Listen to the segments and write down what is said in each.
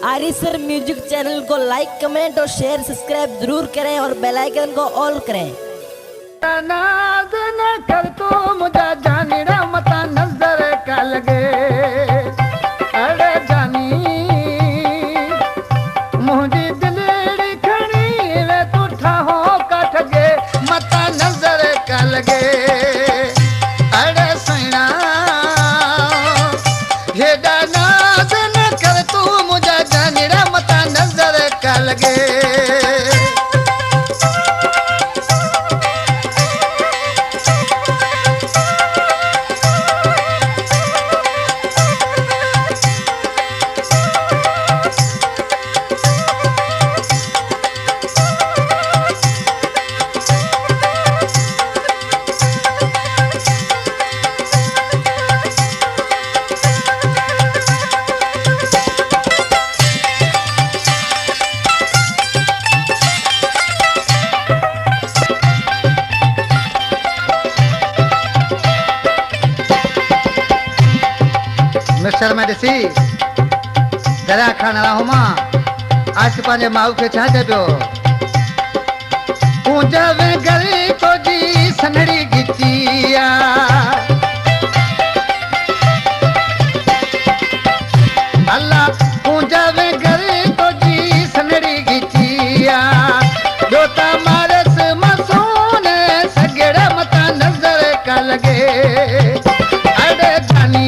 आरिसर music channel को like comment और share subscribe जरूर करें और बेल आइकन को ऑल करें। नाज न कर तू मुझे जानी रे मता नजर का लगे अरे जानी मुझे दिलड़ी खड़ी वे तू ठाहो का ठगे मता नजर का लगे अरे सैना ये नाज न कर तू मुझे जानी रे मता नजर का लगे। मिस्टर मेडिसी जरा खाना रहा मां आज पांजे माऊ के छाते पियो पूजा वे गरी तो जी सनड़ी गिचिया अल्लाह पूजा वे गरी तो जी सनड़ी गिचिया जोता मारस मसून सगड़ा मता नजर का लगे अरे जानी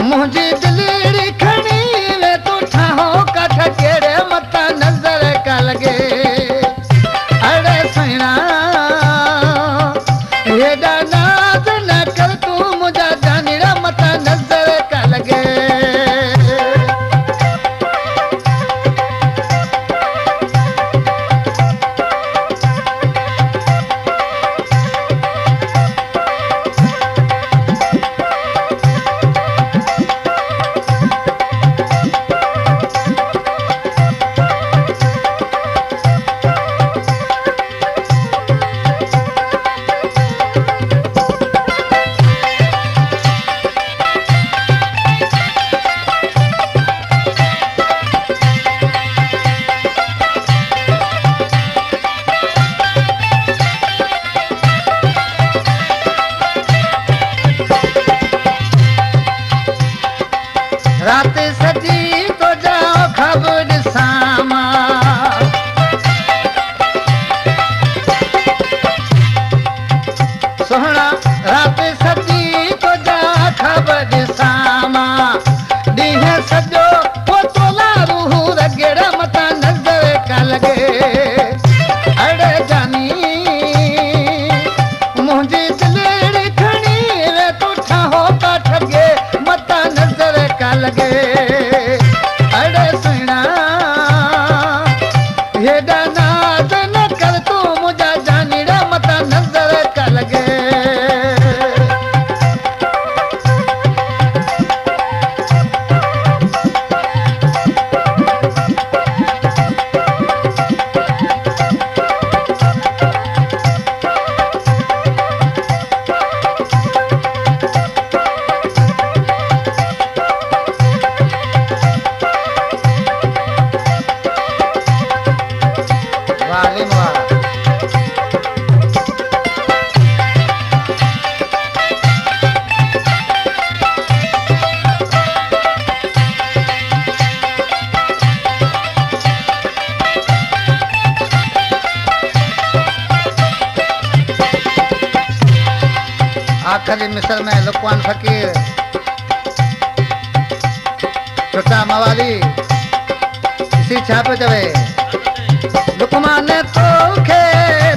मुझे दिलड़ी खड़ी वे तू ठाहो का ठकेरे मता नजर का लगे अरे सैना ये नाज न कर तू मुझे जानी रे मता नजर का लगे। रात सजी तो जाओ खबर सामा सोहना रात सजी तो जा खबर सामा दीह सजो वो तोला रूह रगड़ा मता नजर का लगे अरे जानी मुझे दिलड़ी खड़ी वे तू ठाहो का ठगे मता नजर का लगे अरे सैना ये नाज न कर तू मुझे जानी रे मता नजर का लगे। आखिरी मिसल में लुकमान फकीर छोटा मवाली इसी छापे जवे लुकमान तो खे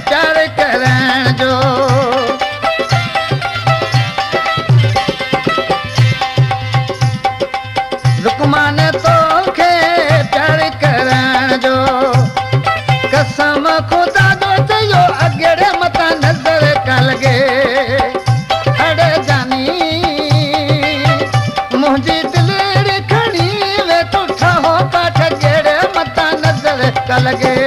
प्यार करण जो लुकमान तो खे प्यार करण जो कसम खुदा दो जो अगड़े मता नजर का लगे अरे जानी मुझे दिलड़ी खड़ी वे तू ठाहो का ठगेड़े मता नजर का लगे।